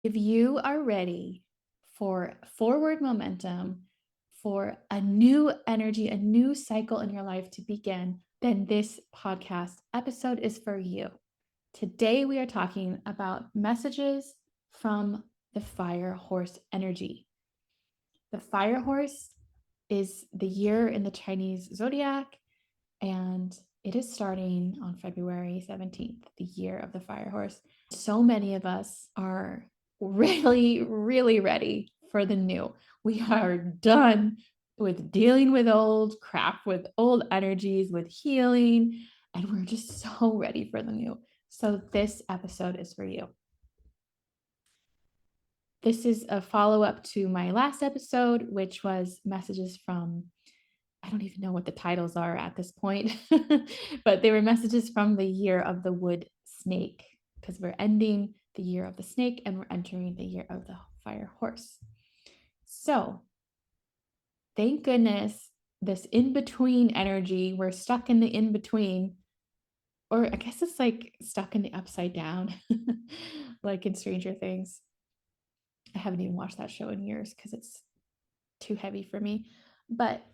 If you are ready for forward momentum, for a new energy, a new cycle in your life to begin, then this podcast episode is for you. Today, we are talking about messages from the fire horse energy. The fire horse is the year in the Chinese zodiac, and it is starting on February 17th, the year of the fire horse. So many of us are really, really ready for the new. We are done with dealing with old crap, with old energies, with healing, and we're just so ready for the new. So, this episode is for you. This is a follow up to my last episode, which was messages from, I don't even know what the titles are at this point, but they were messages from the year of the wood snake, because we're ending the year of the snake and we're entering the year of the fire horse. So, thank goodness, this in between energy, we're stuck in the in between, or I guess it's like stuck in the upside down, like in Stranger Things. I haven't even watched that show in years because it's too heavy for me. But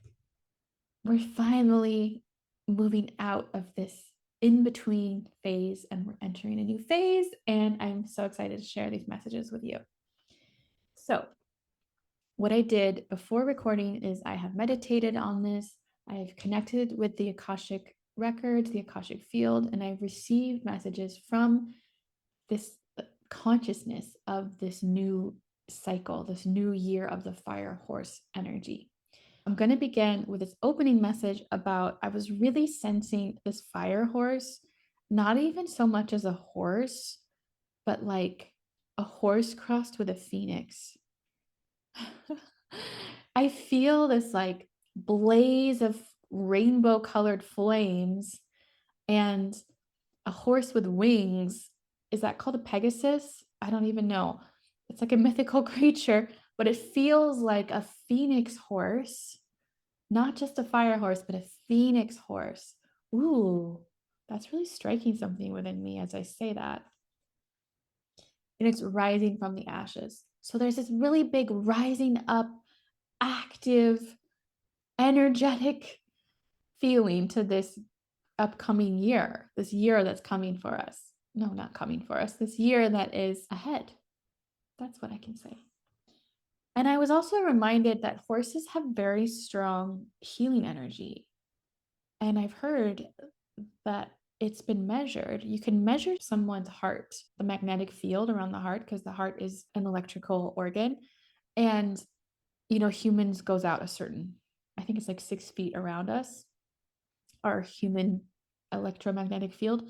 we're finally moving out of this in between phase and we're entering a new phase. And I'm so excited to share these messages with you. So, what I did before recording is I have meditated on this. I have connected with the Akashic records, the Akashic field, and I've received messages from this consciousness of this new cycle, this new year of the fire horse energy. I'm going to begin with this opening message about I was really sensing this fire horse, not even so much as a horse, but like a horse crossed with a phoenix. I feel this like blaze of rainbow colored flames and a horse with wings. Is that called a Pegasus? I don't even know. It's like a mythical creature, but it feels like a phoenix horse, not just a fire horse, but a phoenix horse. Ooh, that's really striking something within me as I say that. And it's rising from the ashes. So there's this really big rising up, active, energetic feeling to this upcoming year, this year that's coming for us. No, not coming for us, this year that is ahead. That's what I can say. And I was also reminded that horses have very strong healing energy. And I've heard that it's been measured. You can measure someone's heart, the magnetic field around the heart, because the heart is an electrical organ. And, humans goes out a certain, I think it's like 6 feet around us, our human electromagnetic field.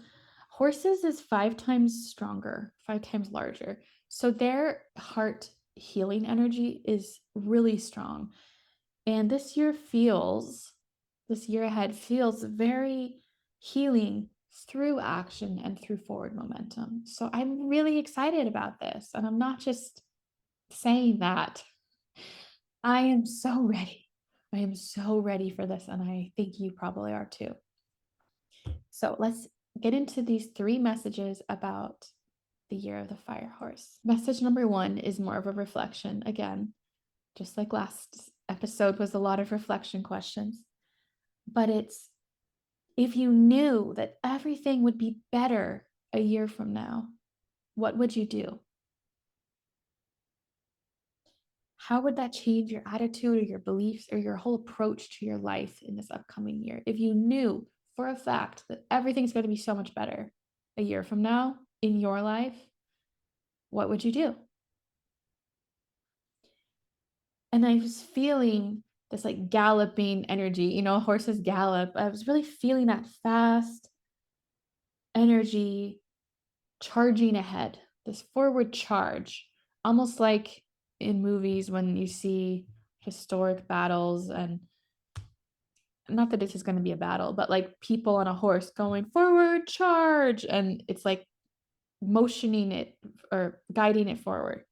Horses is 5 times stronger, 5 times larger. So their heart healing energy is really strong. And this year ahead feels very healing through action and through forward momentum. So I'm really excited about this. And I'm not just saying that. I am so ready. I am so ready for this. And I think you probably are too. So let's get into these 3 messages about the year of the fire horse. Message number 1 is more of a reflection. Again, just like last episode was a lot of reflection questions. But it's, if you knew that everything would be better a year from now, what would you do? How would that change your attitude or your beliefs or your whole approach to your life in this upcoming year? If you knew for a fact that everything's going to be so much better a year from now in your life, what would you do? And I was feeling this like galloping energy, horses gallop. I was really feeling that fast energy charging ahead, this forward charge, almost like in movies when you see historic battles, and not that this is going to be a battle, but like people on a horse going forward charge, and it's like motioning it or guiding it forward.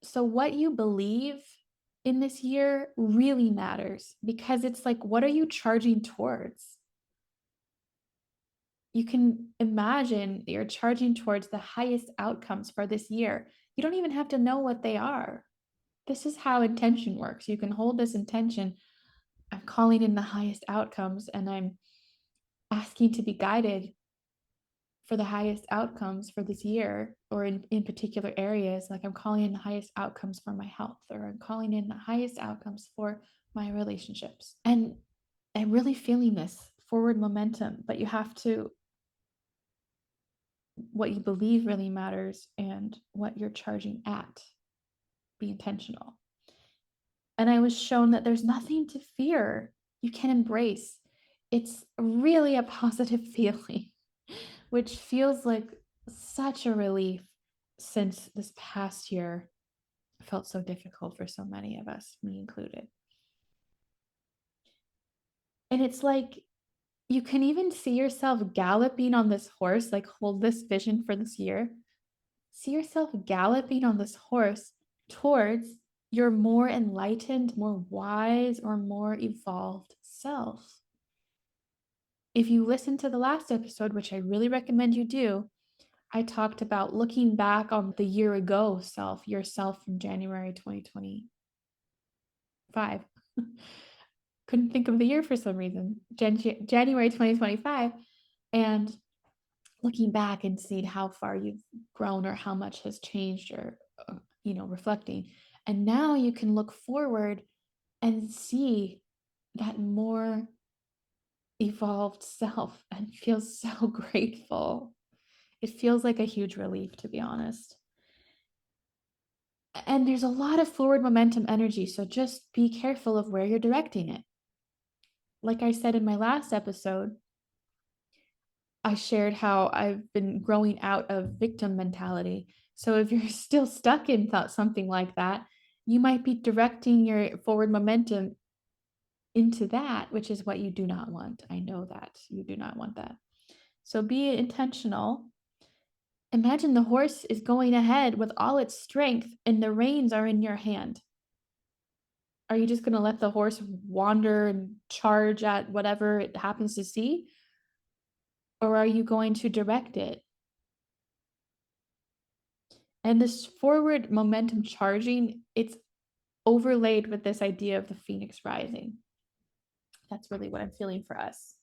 So what you believe in this year really matters, because it's like, what are you charging towards? you can imagine that you're charging towards the highest outcomes for this year. You don't even have to know what they are. This is how intention works. You can hold this intention. I'm calling in the highest outcomes and I'm asking to be guided for the highest outcomes for this year, or in particular areas. Like I'm calling in the highest outcomes for my health, or I'm calling in the highest outcomes for my relationships. And I'm really feeling this forward momentum, but you have to, what you believe really matters and what you're charging at. Be intentional. And I was shown that there's nothing to fear. You can embrace. It's really a positive feeling, which feels like such a relief since this past year felt so difficult for so many of us, me included. And it's like you can even see yourself galloping on this horse, like hold this vision for this year. See yourself galloping on this horse towards your more enlightened, more wise, or more evolved self. If you listen to the last episode, which I really recommend you do, I talked about looking back on the year ago self, yourself from January 2025. Couldn't think of the year for some reason. January 2025. And looking back and seeing how far you've grown or how much has changed, or reflecting. And now you can look forward and see that more evolved self and feel so grateful. It feels like a huge relief, to be honest. And there's a lot of forward momentum energy, so just be careful of where you're directing it. Like I said in my last episode, I shared how I've been growing out of victim mentality. So if you're still stuck in something like that, you might be directing your forward momentum into that, which is what you do not want. I know that you do not want that. So be intentional. Imagine the horse is going ahead with all its strength and the reins are in your hand. Are you just going to let the horse wander and charge at whatever it happens to see? Or are you going to direct it? And this forward momentum charging, it's overlaid with this idea of the phoenix rising. That's really what I'm feeling for us.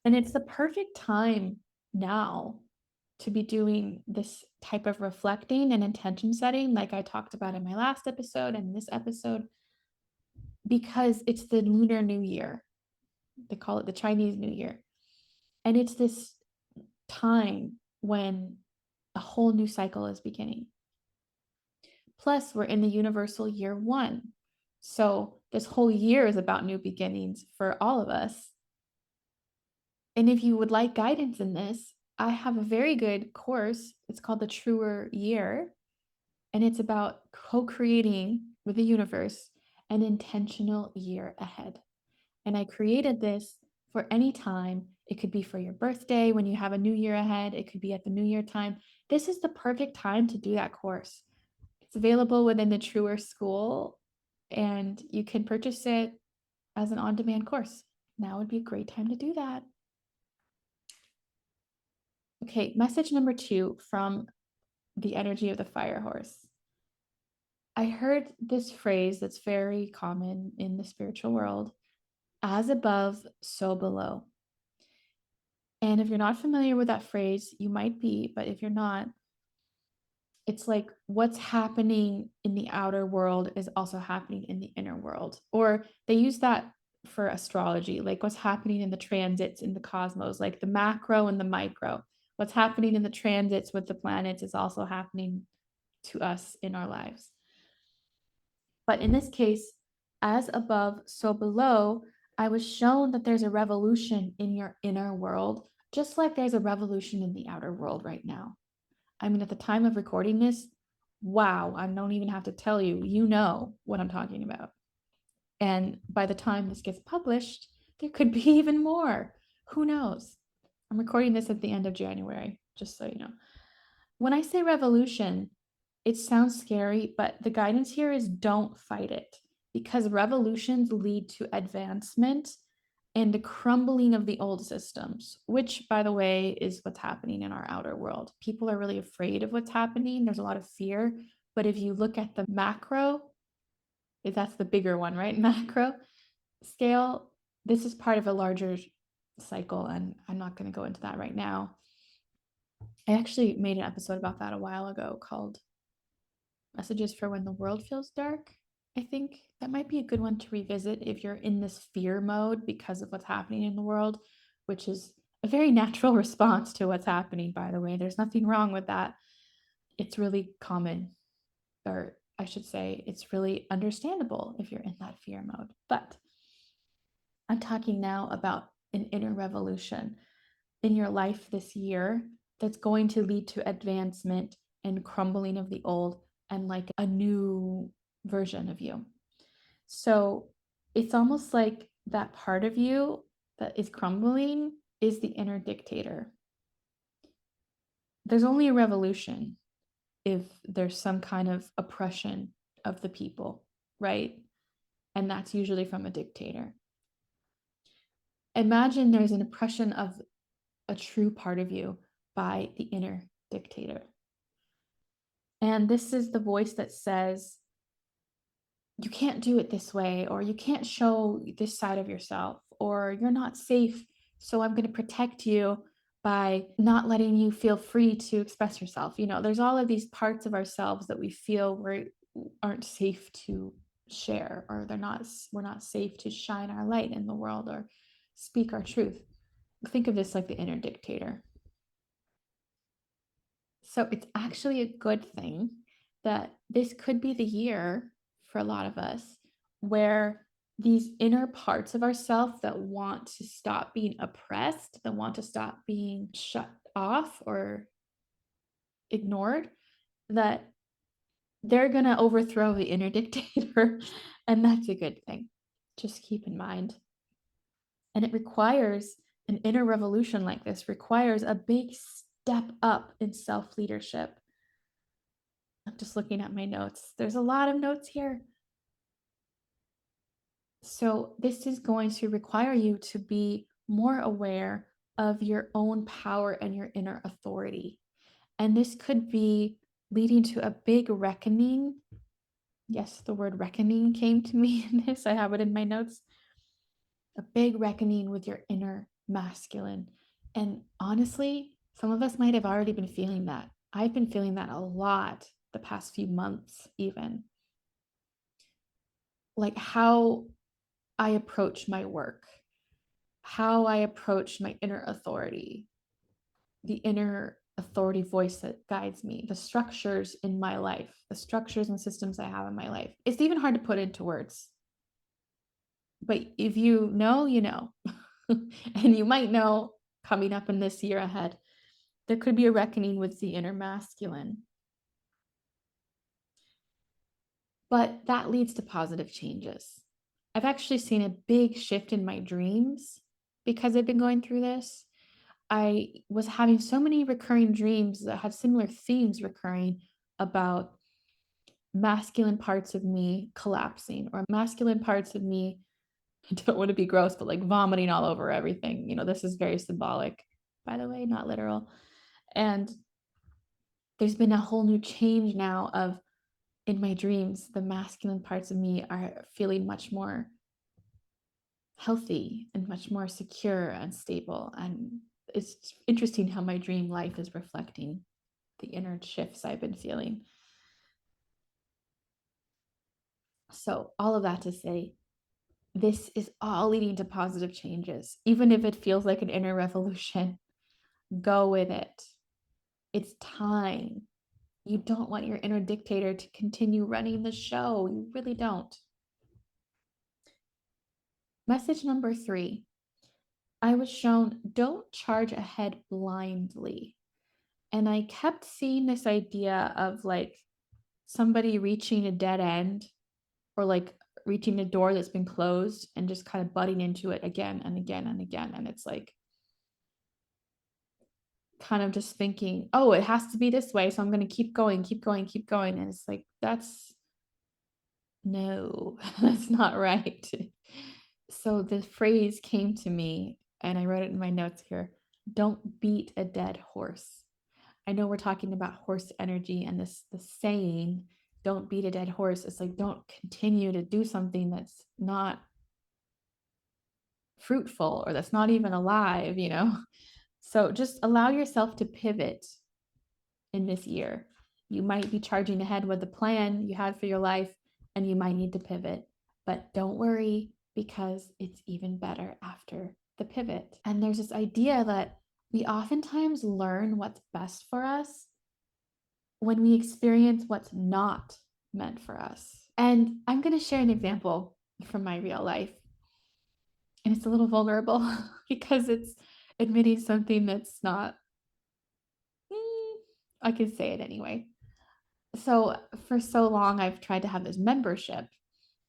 And it's the perfect time now to be doing this type of reflecting and intention setting, like I talked about in my last episode and this episode, because it's the lunar new year. They call it the Chinese New Year. And it's this time when a whole new cycle is beginning. Plus, we're in the universal year one. So this whole year is about new beginnings for all of us. And if you would like guidance in this, I have a very good course. It's called the Truer Year. And it's about co-creating with the universe an intentional year ahead. And I created this for any time. It could be for your birthday when you have a new year ahead. It could be at the new year time. This is the perfect time to do that course. It's available within the Truer School, and you can purchase it as an on-demand course. Now would be a great time to do that. Okay, message number 2 from the energy of the fire horse. I heard this phrase that's very common in the spiritual world: as above, so below. And if you're not familiar with that phrase, you might be, but if you're not, it's like what's happening in the outer world is also happening in the inner world. Or they use that for astrology, like what's happening in the transits in the cosmos, like the macro and the micro. What's happening in the transits with the planets is also happening to us in our lives. But in this case, as above, so below, I was shown that there's a revolution in your inner world, just like there's a revolution in the outer world right now. I mean, at the time of recording this, wow, I don't even have to tell you, you know what I'm talking about. And by the time this gets published, there could be even more. Who knows? I'm recording this at the end of January, just so you know. When I say revolution, it sounds scary, but the guidance here is don't fight it, because revolutions lead to advancement and the crumbling of the old systems, which, by the way, is what's happening in our outer world. People are really afraid of what's happening. There's a lot of fear. But if you look at the macro, if that's the bigger one, right? Macro scale, this is part of a larger cycle. And I'm not going to go into that right now. I actually made an episode about that a while ago called Messages for When the World Feels Dark. I think that might be a good one to revisit if you're in this fear mode because of what's happening in the world, which is a very natural response to what's happening, by the way. There's nothing wrong with that. It's really common, or I should say, it's really understandable if you're in that fear mode. But I'm talking now about an inner revolution in your life this year that's going to lead to advancement and crumbling of the old and like a new version of you. So it's almost like that part of you that is crumbling is the inner dictator. There's only a revolution if there's some kind of oppression of the people, right? And that's usually from a dictator. Imagine there's an oppression of a true part of you by the inner dictator. And this is the voice that says, you can't do it this way, or you can't show this side of yourself, or you're not safe. So I'm going to protect you by not letting you feel free to express yourself. There's all of these parts of ourselves that we feel aren't safe to share, or we're not safe to shine our light in the world or speak our truth. Think of this like the inner dictator. So it's actually a good thing that this could be the year for a lot of us where these inner parts of ourselves that want to stop being oppressed, that want to stop being shut off or ignored, that they're going to overthrow the inner dictator. And that's a good thing. Just keep in mind. And it requires an inner revolution like this, requires a big step up in self-leadership. I'm just looking at my notes. There's a lot of notes here. So this is going to require you to be more aware of your own power and your inner authority. And this could be leading to a big reckoning. Yes, the word reckoning came to me in this. I have it in my notes. A big reckoning with your inner masculine. And honestly, some of us might have already been feeling that. I've been feeling that a lot the past few months, even. Like how I approach my work, how I approach my inner authority, the inner authority voice that guides me, the structures in my life, the structures and systems I have in my life. It's even hard to put into words. But if you know, you know. And you might know coming up in this year ahead, there could be a reckoning with the inner masculine. But that leads to positive changes. I've actually seen a big shift in my dreams because I've been going through this. I was having so many recurring dreams that had similar themes recurring about masculine parts of me collapsing, or masculine parts of me, I don't want to be gross, but like vomiting all over everything. This is very symbolic, by the way, not literal. And there's been a whole new change now of, in my dreams, the masculine parts of me are feeling much more healthy and much more secure and stable. And it's interesting how my dream life is reflecting the inner shifts I've been feeling. So all of that to say, this is all leading to positive changes. Even if it feels like an inner revolution, go with it. It's time. You don't want your inner dictator to continue running the show. You really don't. Message number 3. I was shown, don't charge ahead blindly. And I kept seeing this idea of like somebody reaching a dead end, or like reaching a door that's been closed and just kind of butting into it again and again and again. And it's like kind of just thinking, oh, it has to be this way. So I'm going to keep going, keep going, keep going. And it's like, no, that's not right. So the phrase came to me, and I wrote it in my notes here. Don't beat a dead horse. I know we're talking about horse energy, and the saying, don't beat a dead horse. It's like, don't continue to do something that's not fruitful or that's not even alive, you know? So just allow yourself to pivot in this year. You might be charging ahead with the plan you had for your life, and you might need to pivot, but don't worry because it's even better after the pivot. And there's this idea that we oftentimes learn what's best for us when we experience what's not meant for us. And I'm going to share an example from my real life. And it's a little vulnerable because it's admitting something that's not, I can say it anyway. So, for so long, I've tried to have this membership,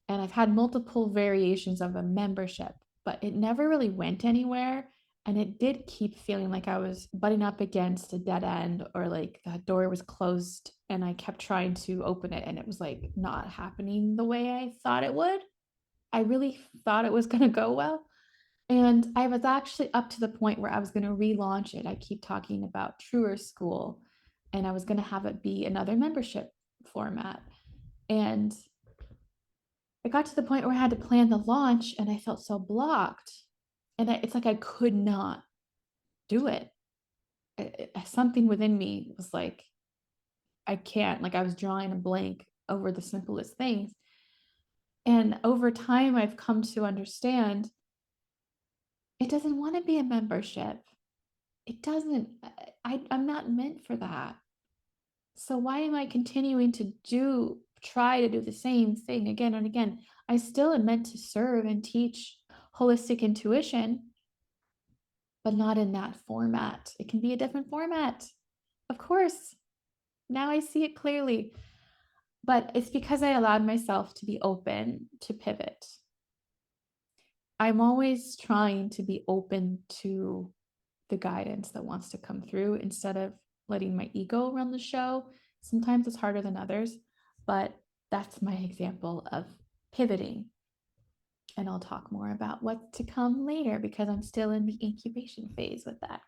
and I've had multiple variations of a membership, but it never really went anywhere. And it did keep feeling like I was butting up against a dead end, or like the door was closed and I kept trying to open it and it was like not happening the way I thought it would. I really thought it was going to go well. And I was actually up to the point where I was going to relaunch it. I keep talking about Truer School, and I was going to have it be another membership format. And it got to the point where I had to plan the launch, and I felt so blocked. And it's like I could not do it. Something within me was like, I can't. Like I was drawing a blank over the simplest things. And over time, I've come to understand it doesn't want to be a membership. It doesn't, I'm not meant for that. So why am I continuing to try to do the same thing again and again? I still am meant to serve and teach holistic intuition, but not in that format. It can be a different format. Of course, now I see it clearly, but it's because I allowed myself to be open to pivot. I'm always trying to be open to the guidance that wants to come through instead of letting my ego run the show. Sometimes it's harder than others, but that's my example of pivoting. And I'll talk more about what's to come later because I'm still in the incubation phase with that.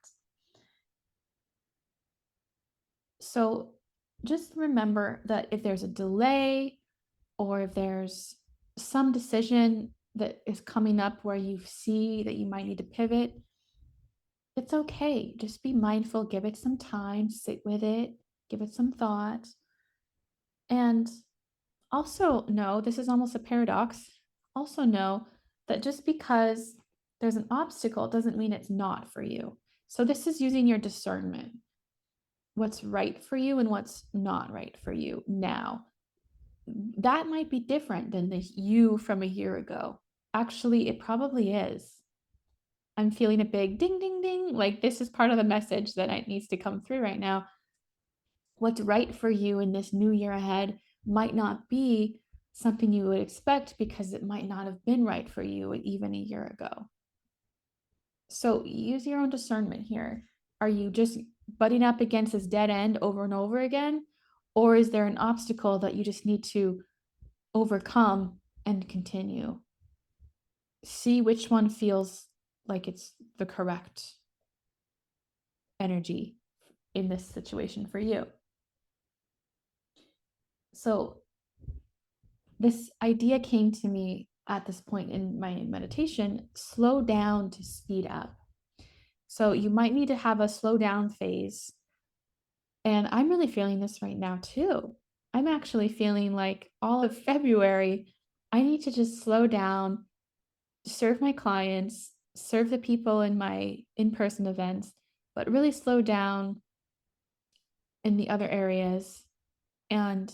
So just remember that if there's a delay or if there's some decision that is coming up where you see that you might need to pivot, it's okay. Just be mindful, give it some time, sit with it, give it some thought. And also know this is almost a paradox. Also know that just because there's an obstacle doesn't mean it's not for you. So this is using your discernment. What's right for you and what's not right for you now. That might be different than the you from a year ago. Actually, it probably is. I'm feeling a big ding, ding, ding. Like this is part of the message that needs to come through right now. What's right for you in this new year ahead might not be something you would expect because it might not have been right for you even a year ago. So use your own discernment here. Are you just butting up against this dead end over and over again? Or is there an obstacle that you just need to overcome and continue? See which one feels like it's the correct energy in this situation for you. So this idea came to me at this point in my meditation: slow down to speed up. So you might need to have a slow down phase. And I'm really feeling this right now too. I'm actually feeling like all of February, I need to just slow down, serve my clients, serve the people in my in person events, but really slow down in the other areas and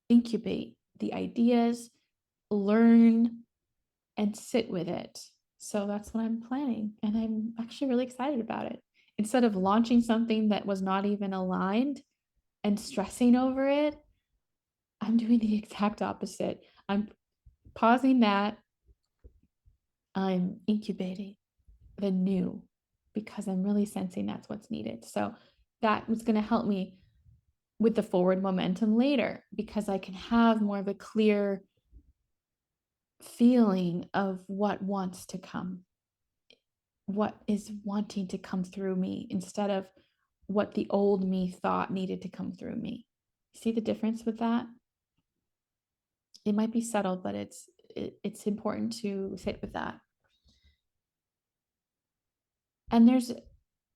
incubate the ideas, learn, and sit with it. So that's what I'm planning. And I'm actually really excited about it. Instead of launching something that was not even aligned and stressing over it, I'm doing the exact opposite. I'm pausing that. I'm incubating the new because I'm really sensing that's what's needed. So that was going to help me with the forward momentum later because I can have more of a clear feeling of what wants to come, what is wanting to come through me instead of what the old me thought needed to come through me. See the difference with that? It might be subtle, but it's important to sit with that. And there's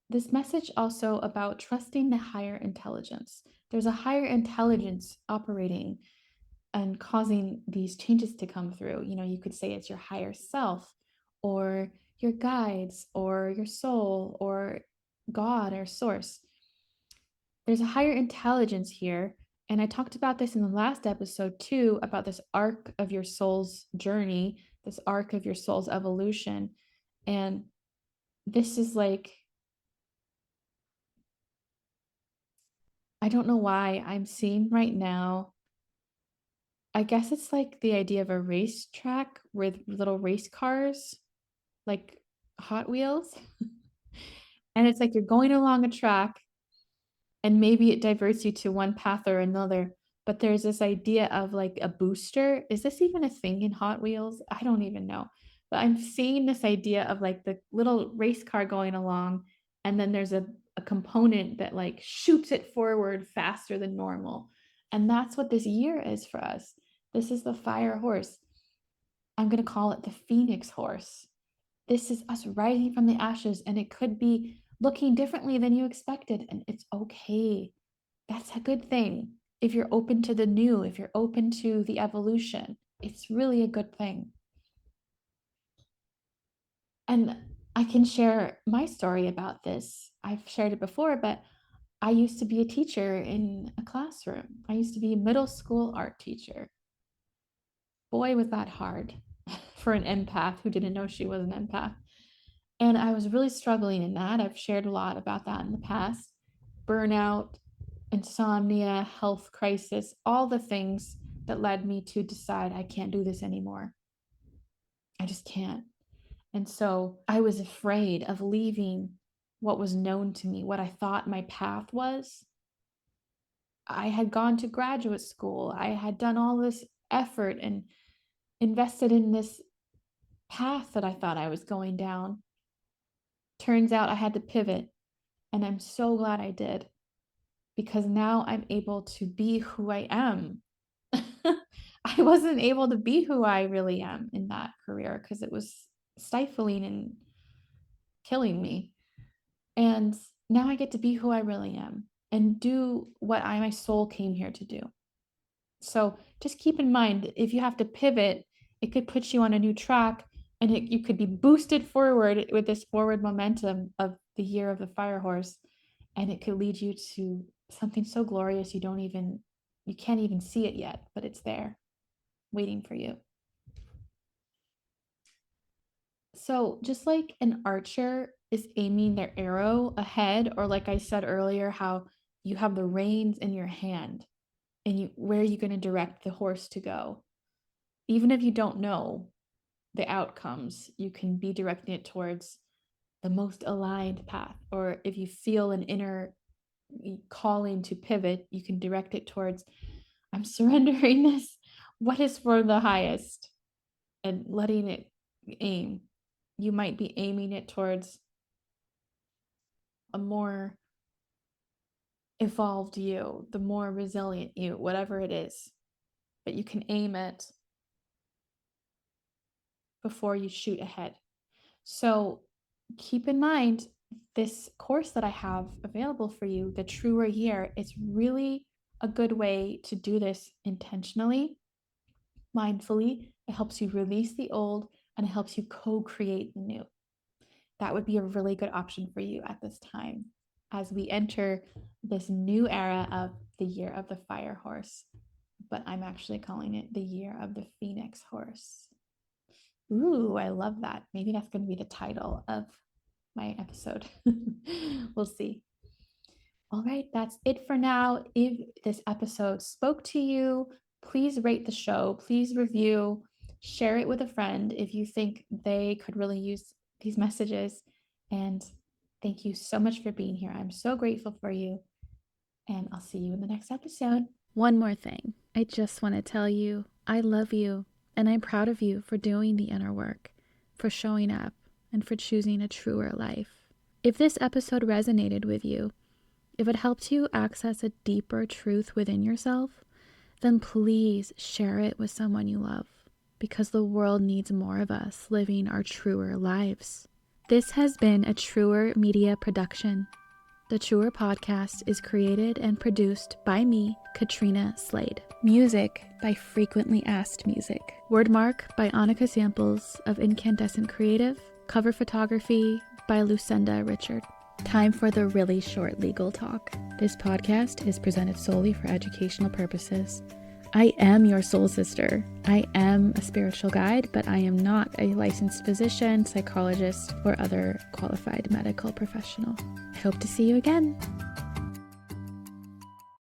this message also about trusting the higher intelligence. There's a higher intelligence operating and causing these changes to come through. You could say it's your higher self, or your guides, or your soul, or God, or source. There's a higher intelligence here. And I talked about this in the last episode too, about this arc of your soul's journey, this arc of your soul's evolution. And this is like, I don't know why I'm seeing right now. I guess it's like the idea of a racetrack with little race cars, like Hot Wheels. And it's like you're going along a track and maybe it diverts you to one path or another. But there's this idea of like a booster. Is this even a thing in Hot Wheels? I don't even know. But I'm seeing this idea of like the little race car going along, and then there's a component that like shoots it forward faster than normal. And that's what this year is for us. This is the fire horse. I'm going to call it the phoenix horse. This is us rising from the ashes, and it could be looking differently than you expected, and it's okay. That's a good thing. If you're open to the new, if you're open to the evolution, it's really a good thing. And I can share my story about this. I've shared it before, but I used to be a teacher in a classroom. I used to be a middle school art teacher. Boy, was that hard for an empath who didn't know she was an empath. And I was really struggling in that. I've shared a lot about that in the past. Burnout, insomnia, health crisis, all the things that led me to decide I can't do this anymore. I just can't. And so I was afraid of leaving what was known to me, what I thought my path was. I had gone to graduate school, I had done all this effort and invested in this path that I thought I was going down. Turns out I had to pivot, and I'm so glad I did, because now I'm able to be who I am. I wasn't able to be who I really am in that career because it was stifling and killing me. And now I get to be who I really am and do what my soul came here to do. So just keep in mind, if you have to pivot, it could put you on a new track, and you could be boosted forward with this forward momentum of the year of the fire horse. And it could lead you to something so glorious you can't even see it yet, but it's there waiting for you. So just like an archer is aiming their arrow ahead, or like I said earlier, how you have the reins in your hand and where are you going to direct the horse to go? Even if you don't know the outcomes, you can be directing it towards the most aligned path. Or if you feel an inner calling to pivot, you can direct it towards, I'm surrendering this. What is for the highest? And letting it aim. You might be aiming it towards a more evolved you, the more resilient you, whatever it is. But you can aim it before you shoot ahead. So keep in mind this course that I have available for you, the Truer Year. It's really a good way to do this intentionally, mindfully. It helps you release the old and it helps you co-create the new. That would be a really good option for you at this time as we enter this new era of the year of the fire horse. But I'm actually calling it the year of the phoenix horse. Ooh, I love that. Maybe that's going to be the title of my episode. We'll see. All right, that's it for now. If this episode spoke to you, please rate the show, please review, share it with a friend if you think they could really use these messages. And thank you so much for being here. I'm so grateful for you. And I'll see you in the next episode. One more thing. I just want to tell you, I love you. And I'm proud of you for doing the inner work, for showing up, and for choosing a truer life. If this episode resonated with you, if it helped you access a deeper truth within yourself, then please share it with someone you love, because the world needs more of us living our truer lives. This has been a Truer Media production. The Truer podcast is created and produced by me, Katrina Slade. Music by Frequently Asked Music. Wordmark by Annika Samples of Incandescent Creative. Cover photography by Lucinda Richard. Time for the really short legal talk. This podcast is presented solely for educational purposes. I am your soul sister. I am a spiritual guide, but I am not a licensed physician, psychologist, or other qualified medical professional. I hope to see you again.